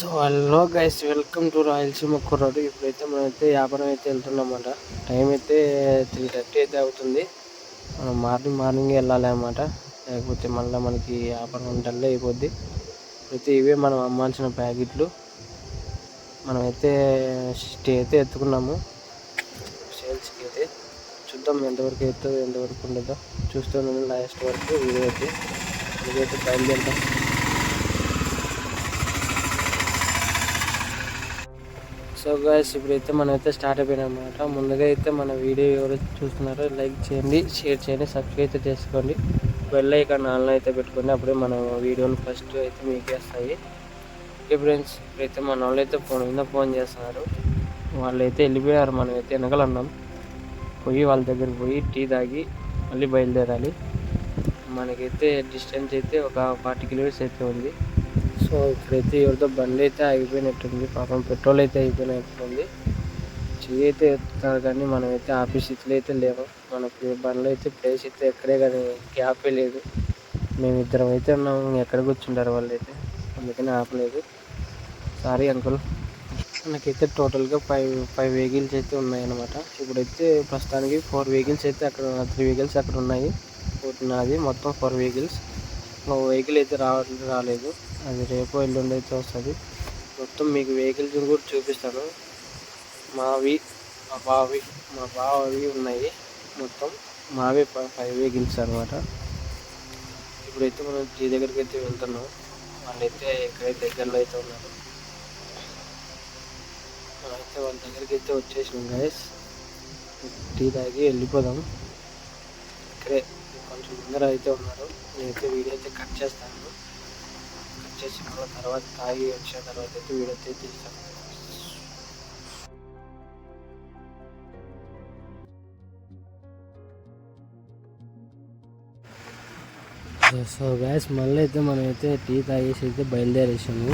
So hello guys, welcome to Rayalaseema కుర్రాడు. ఇప్పుడైతే మనమైతే వ్యాపారం అయితే వెళ్తున్నామన్నమాట. టైం అయితే 3:30 అయితే అవుతుంది. మనం మార్నింగ్ వెళ్ళాలి అన్నమాట, లేకపోతే మళ్ళీ మనకి వ్యాపారం డల్ అయిపోద్ది. అయితే ఇవే మనం అమ్మాల్సిన ప్యాకెట్లు. మనమైతే స్టే అయితే ఎత్తుకున్నాము సేల్స్కి. అయితే చూద్దాం ఎంతవరకు అవుతుందో ఎంతవరకు ఉండదో. చూస్తున్నాను లాస్ట్ వరకు వీడియో అయితే. ఇదైతే బయలుదేరుతాం. సో గైస్, ఇప్పుడైతే మనమైతే స్టార్ట్ అయిపోయినాం అనమాట. ముందుగా అయితే మన వీడియో ఎవరు చూస్తున్నారో లైక్ చేయండి, షేర్ చేయండి, సబ్స్క్రైబ్ అయితే చేసుకోండి. బెల్ ఐకాన్ ఆన్లో అయితే పెట్టుకోండి. అప్పుడే మన వీడియోలు ఫస్ట్ అయితే మీకే వస్తాయి. ఓకే ఫ్రెండ్స్, ఇప్పుడైతే మన వాళ్ళు అయితే ఫోన్ చేస్తున్నారు. వాళ్ళు అయితే వెళ్ళిపోయారు. మనం అయితే వెనకలన్నాం. వాళ్ళ దగ్గరికి పోయి టీ తాగి మళ్ళీ బయలుదేరాలి. మనకైతే డిస్టెన్స్ అయితే ఒక 40 కిలోమీటర్స్ అయితే ఉంది. సో ఇక్కడైతే ఎవరితో బండి అయితే ఆగిపోయినట్టుంది. పాపం పెట్రోల్ అయితే అయిపోయినట్టుంది. చెయ్యి అయితే ఎత్తుతారు కానీ మనమైతే ఆఫీస్ స్థితిలో అయితే లేము. మనకి బండ్లో అయితే ప్లేస్ అయితే ఎక్కడే కానీ గ్యాపే లేదు. మేమిద్దరం అయితే ఉన్నాము, ఎక్కడ కూర్చుంటారు వాళ్ళు అయితే, అందుకని ఆపలేదు. Sorry uncle. మనకైతే టోటల్గా ఫైవ్ వెహికల్స్ అయితే ఉన్నాయన్నమాట. ఇప్పుడైతే ప్రస్తుతానికి 4 వెహికల్స్ అయితే అక్కడ 3 వెహికల్స్ అక్కడ ఉన్నాయి. నాది మొత్తం 4 వెహికల్స్. ఒక వెహికల్ అయితే రాలేదు. అది రేపు ఎల్లుండి అయితే వస్తుంది. మొత్తం మీకు వెహికల్స్ కూడా చూపిస్తాను. మావి మా బావవి ఉన్నాయి. మొత్తం మావే 5 వెహికల్స్ అనమాట. ఇప్పుడైతే మనం టీ దగ్గరికి అయితే వెళ్తున్నాం. వాళ్ళైతే ఎక్కడైతే దగ్గరలో అయితే ఉన్నారు. మనమైతే వాళ్ళ దగ్గరికి అయితే వచ్చేసినాం గైస్. టీ తాగి వెళ్ళిపోదాం. ఇక్కడే కొంచెం ముందర అయితే ఉన్నారు. నేనైతే వీడియో అయితే కట్ చేస్తాను. కట్ చేసి మళ్ళీ తర్వాత తాగి వచ్చిన తర్వాత అయితే వీడియో అయితే తీస్తాను. సో గ్యాస్, మళ్ళీ అయితే మనమైతే టీ తాగేసి అయితే బయలుదేరేసాము.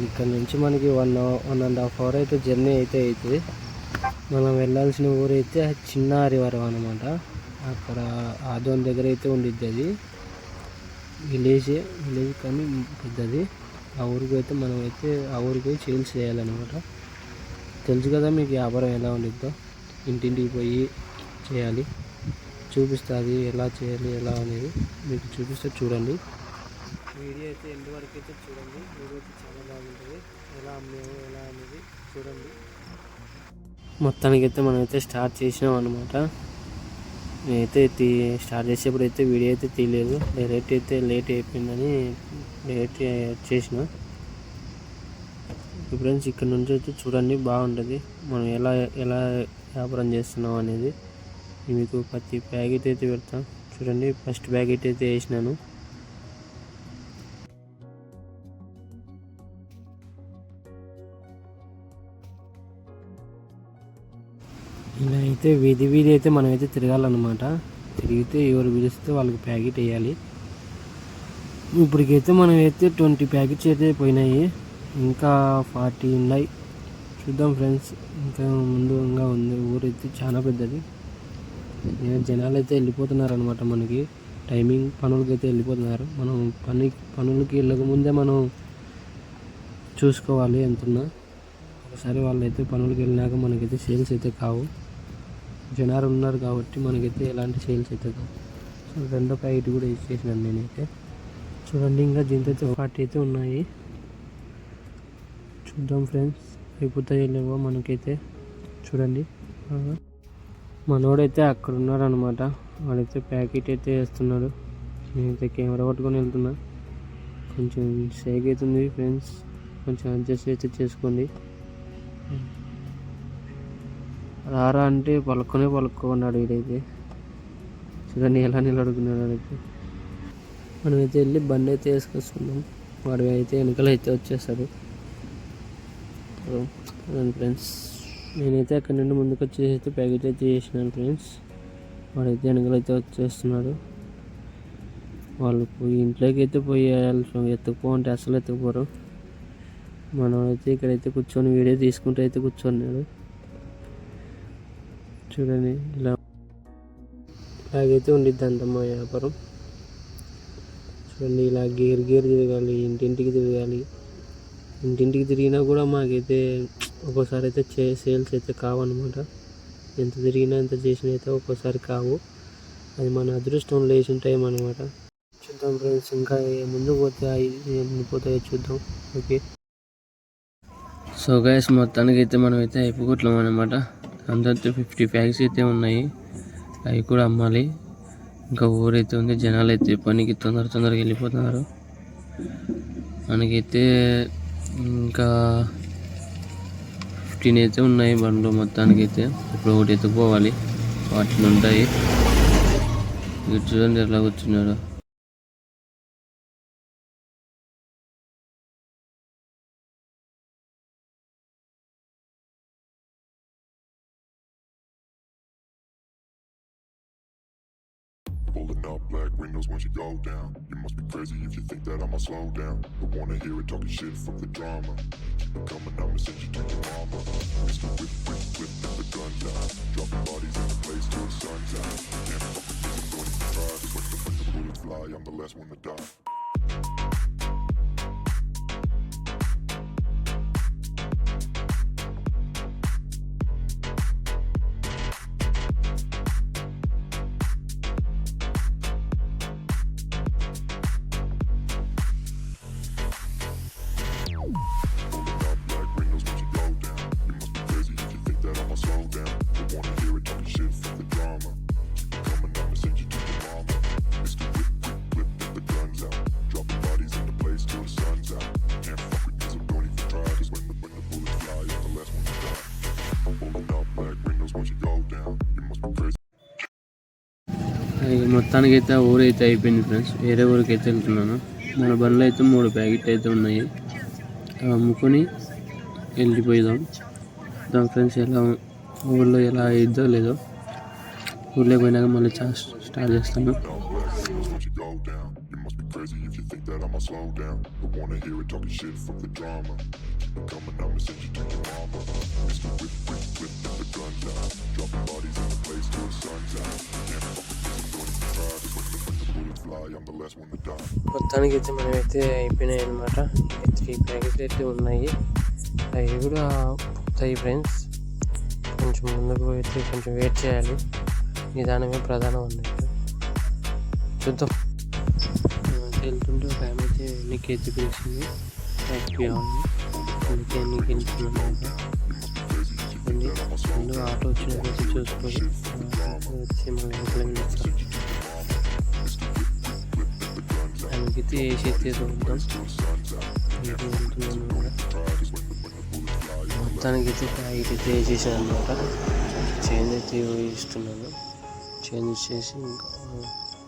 ఇక్కడ నుంచి మనకి 1.5 అవర్ అయితే జర్నీ అయితే అవుతుంది. మనం వెళ్ళాల్సిన ఊరు అయితే చిన్న హరివరం అనమాట. అక్కడ ఆదోన్ దగ్గర అయితే ఉండిద్ది. అది విలేజ్ కానీ పెద్దది. ఆ ఊరికి అయితే మనమైతే ఆ ఊరికి సేల్స్ చేయాలన్నమాట. తెలుసు కదా మీకు వ్యాపారం ఎలా ఉండిద్దో. ఇంటింటికి పోయి చేయాలి. చూపిస్తుంది ఎలా చేయాలి ఎలా అనేది మీకు చూపిస్తే చూడండి. వీడియో అయితే ఎండ్ వరకు అయితే చూడండి. వీడియో అయితే చాలా బాగుంటుంది. ఎలా అమ్మాము ఎలా అనేది చూడండి. మొత్తానికైతే మనమైతే స్టార్ట్ చేసినాం అనమాట. నేనైతే స్టార్ట్ చేసేప్పుడు అయితే వీడియో అయితే తీయలేదు. డైరెక్ట్ అయితే లేట్ అయిపోయిందని డైరెక్ట్ చేసిన. ఫ్రెండ్స్, ఇక్కడ నుంచి అయితే చూడండి బాగుంటుంది. మనం ఎలా వ్యాపారం చేస్తున్నాం అనేది మీకు ప్రతి ప్యాకెట్ అయితే పెడతాం. చూడండి, ఫస్ట్ ప్యాకెట్ అయితే వేసినాను. ఇలా అయితే వీధి అయితే మనమైతే తిరగాలన్నమాట. తిరిగితే ఎవరు పిలిస్తే వాళ్ళకి ప్యాకెట్ వేయాలి. ఇప్పటికైతే మనమైతే 20 ప్యాకెట్స్ అయితే పోయినాయి. ఇంకా 40 ఉన్నాయి. చూద్దాం ఫ్రెండ్స్, ఇంకా ముందుగా ఉంది. ఊరైతే చాలా పెద్దది. జనాలు అయితే వెళ్ళిపోతున్నారు అనమాట. మనకి టైమింగ్ పనులకి అయితే వెళ్ళిపోతున్నారు. మనం పనులకి వెళ్ళకముందే మనం చూసుకోవాలి ఎంతున్నా. ఒకసారి వాళ్ళైతే పనులకి వెళ్ళినాక మనకైతే సేల్స్ అయితే కావు. జనాలు ఉన్నారు కాబట్టి మనకైతే ఎలాంటి సేల్స్ అయితే కావు. సో 2వ ప్యాకెట్ కూడా ఇచ్చేసినాను నేనైతే. చూడండి, ఇంకా దీంతో అయితే 40 అయితే ఉన్నాయి. చూద్దాం ఫ్రెండ్స్, అయిపోతాయో లేవో మనకైతే. చూడండి, మనోడైతే అక్కడ ఉన్నారనమాట. వాడైతే ప్యాకెట్ అయితే వేస్తున్నాడు. నేనైతే కెమెరా పట్టుకొని వెళ్తున్నా. కొంచెం షేక్ అవుతుంది ఫ్రెండ్స్, కొంచెం అడ్జస్ట్ అయితే చేసుకోండి. రారా అంటే పలుక్కున్నాడు వీడైతే. చూడండి ఎలా నిలబడుకున్నాడు అయితే. మనమైతే వెళ్ళి బండి అయితే వేసుకొస్తున్నాం. వాడు అయితే వెనకాల అయితే వచ్చేస్తాడు ఫ్రెండ్స్. నేనైతే అక్కడ నుండి ముందుకు వచ్చేసి అయితే ప్యాకెట్ అయితే చేసినాను ఫ్రెండ్స్. వాడైతే వెనకాలైతే వచ్చేస్తున్నాడు. వాళ్ళు ఇంట్లోకి అయితే పోయి ఎత్తుకుపో అంటే అసలు ఎత్తుకుపోరు. మనమైతే ఇక్కడైతే కూర్చొని వీడియో తీసుకుంటూ అయితే కూర్చొన్నాడు. చూడండి, ఇలాగైతే ఉండిద్ది అంతమ్మా వ్యాపారం. చూడండి, ఇలా గేర్ తిరగాలి, ఇంటింటికి తిరగాలి. ఇంటింటికి తిరిగినా కూడా మాకైతే ఒక్కోసారి అయితే సేల్స్ అయితే కావన్నమాట. ఎంత తిరిగినా ఎంత చేసినా అయితే ఒక్కోసారి కావు. అది మన అదృష్టం లేచిన టైం అనమాట. చూద్దాం ఫ్రెండ్స్, ఇంకా ముందుకు పోతే ఎన్ని పోతాయో చూద్దాం. ఓకే, సో గైస్ మొత్తానికి అయితే మనం అయితే అయిపోగొట్టాం అనమాట. అందరితో 50 ప్యాక్స్ అయితే ఉన్నాయి, అవి కూడా అమ్మాలి. ఇంకా ఊరైతే ఉంది, జనాలు అయితే పనికి తొందరగా వెళ్ళిపోతున్నారు. మనకైతే ఇంకా 15 అయితే ఉన్నాయి బండ్లు మొత్తానికి అయితే. ఇప్పుడు ఒకటి ఎత్తుకుపోవాలి, వాటిని ఉంటాయి. ఇటు చూడండి ఎట్లా కూర్చున్నాడు. Pulling up black windows once you go down. You must be crazy if you think that I'ma slow down. Don't wanna hear it talking shit from the drama. Keep it coming, I'ma send you to your mama. Mr. Whip, with the guns out. Dropping bodies in the place till the sun's out. Can't fuck with this, I'm going to try. Cause when the bullets fly, I'm the last one to die. మొత్తానికి అయితే ఊరైతే అయిపోయింది friends. వేరే ఊరికి అయితే వెళ్తున్నాను. మన బండ్లు అయితే 3 ప్యాకెట్లు అయితే ఉన్నాయి, అవి అమ్ముకొని వెళ్ళిపోయిదాం. దాని ఫ్రెండ్స్ ఎలా ఊళ్ళో ఎలా అయిద్దో లేదో, ఊళ్ళో పోయినాక మళ్ళీ స్టార్ట్ చేస్తాను. మొత్తానికి అయితే మనమైతే అయిపోయినాయి అనమాట. 3 ప్యాకెట్లు అయితే ఉన్నాయి, అవి కూడా పోతాయి ఫ్రెండ్స్. కొంచెం ముందుకు అయితే కొంచెం వెయిట్ చేయాలి, నిదానమే ప్రధానం అన్నట్టు. చూద్దాం. వెళ్తుంటే ఒక ఆమె అయితే ఎన్నికి ఎత్తి పిలిచింది, యాక్టివ్ అవ్వాలి. అందుకే ఎన్నికి వెళ్తున్నాను. ముందు ఆటో వచ్చినట్టు చూసుకొని వచ్చి మళ్ళీ వెళ్తాం. అయితే వేసి అయితే చూద్దాం. వెళ్తున్నాను కూడా. మొత్తానికి అయితే ప్యాకెట్ అయితే వేసేసాను అనమాట. చేంజ్ అయితే ఇస్తున్నాను, చేంజ్ చేసి ఇంకా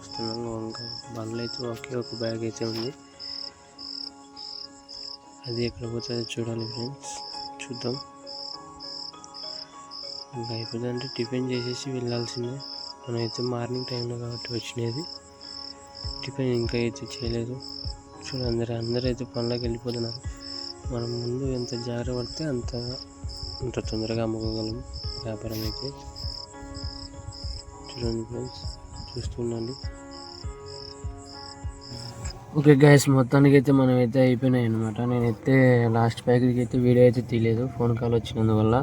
వస్తున్నాను. ఇంకా బండ్లు అయితే ఒక బ్యాగ్ అయితే ఉంది, అది ఎక్కడ పోతుందో చూడాలి ఫ్రెండ్స్. చూద్దాం. ఇంకా అయిపోతుందంటే టిఫిన్ చేసేసి వెళ్ళాల్సిందే. మనమైతే మార్నింగ్ టైంలో కాబట్టి వచ్చినది. టిఫిన్ ఇంకా అయితే చేయలేదు. చూడండి, అందరూ అయితే పనులకు వెళ్ళిపోతున్నారు. మనం ముందు ఎంత జాగ్రత్త పడితే అంత తొందరగా అమ్ముకోగలం వ్యాపారం అయితే. చూడండి ఫ్రెండ్స్, చూస్తుండండి. ఓకే గైస్, మొత్తానికి అయితే మనమైతే అయిపోయినాయి అనమాట. నేనైతే లాస్ట్ ప్యాకెట్కి అయితే వీడియో అయితే తీయలేదు, ఫోన్ కాల్ వచ్చినందువల్ల.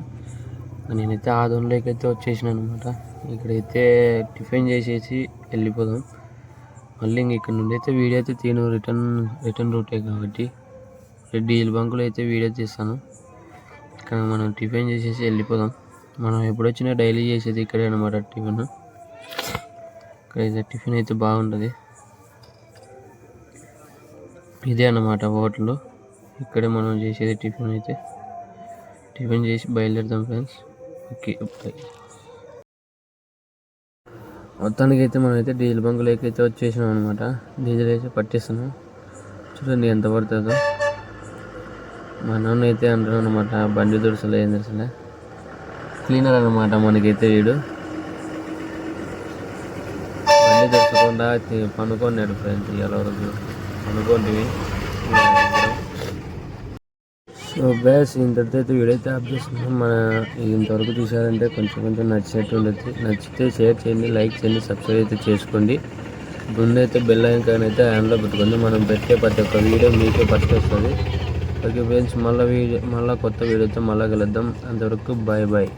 నేనైతే ఆదోన్లోకి అయితే వచ్చేసినాను అనమాట. ఇక్కడైతే టిఫిన్ చేసేసి వెళ్ళిపోదాం. మళ్ళీ ఇంక ఇక్కడ నుండి అయితే వీడియో అయితే తీను, రిటర్న్ రూటే కాబట్టి. డీజిల్ బంకులో అయితే వీడియో తీస్తాను. ఇక్కడ మనం టిఫిన్ చేసేసి వెళ్ళిపోదాం. మనం ఎప్పుడు వచ్చినా డైలీ చేసేది ఇక్కడే అనమాట టిఫిన్. ఇక్కడైతే టిఫిన్ అయితే బాగుంటుంది. ఇదే అన్నమాట హోటల్, ఇక్కడే మనం చేసేది టిఫిన్ అయితే. టిఫిన్ చేసి బయలుదేరుతాం ఫ్రెండ్స్. ఓకే, మొత్తానికి అయితే మనమైతే డీజిల్ బంకులోకి అయితే వచ్చేసినాం అనమాట. డీజిల్ అయితే పట్టిస్తున్నాం. చూడండి ఎంత పడుతుందో. మా నాన్న అయితే అంటున్నాను అనమాట, బండి దురుసలే ఏం దురుసలే క్లీనర్ అనమాట మనకైతే వీడు. బండి దురసకుండా పనుకోన్నాడు ఫ్రెండ్స్. ఇవాళ వరకు పనుకోండి. సో గ్యాస్ ఇంతటితో అయితే వీడియో అయితే ఆఫ్ చేస్తున్నాం. మన ఇంతవరకు చూసారంటే కొంచెం నచ్చినట్టు ఉండొచ్చు. నచ్చితే షేర్ చేయండి, లైక్ చేయండి, సబ్స్క్రైబ్ అయితే చేసుకోండి. ముందైతే బెల్ ఐకాన్ అయితే ఆన్లో పెట్టుకోండి. మనం పెట్టే ప్రతి ఒక్క వీడియో మీకే ఫస్ట్ వస్తుంది. ఓకే ఫ్రెండ్స్, మళ్ళీ కొత్త వీడియోతో మళ్ళీ కలుద్దాం. అంతవరకు బాయ్ బాయ్.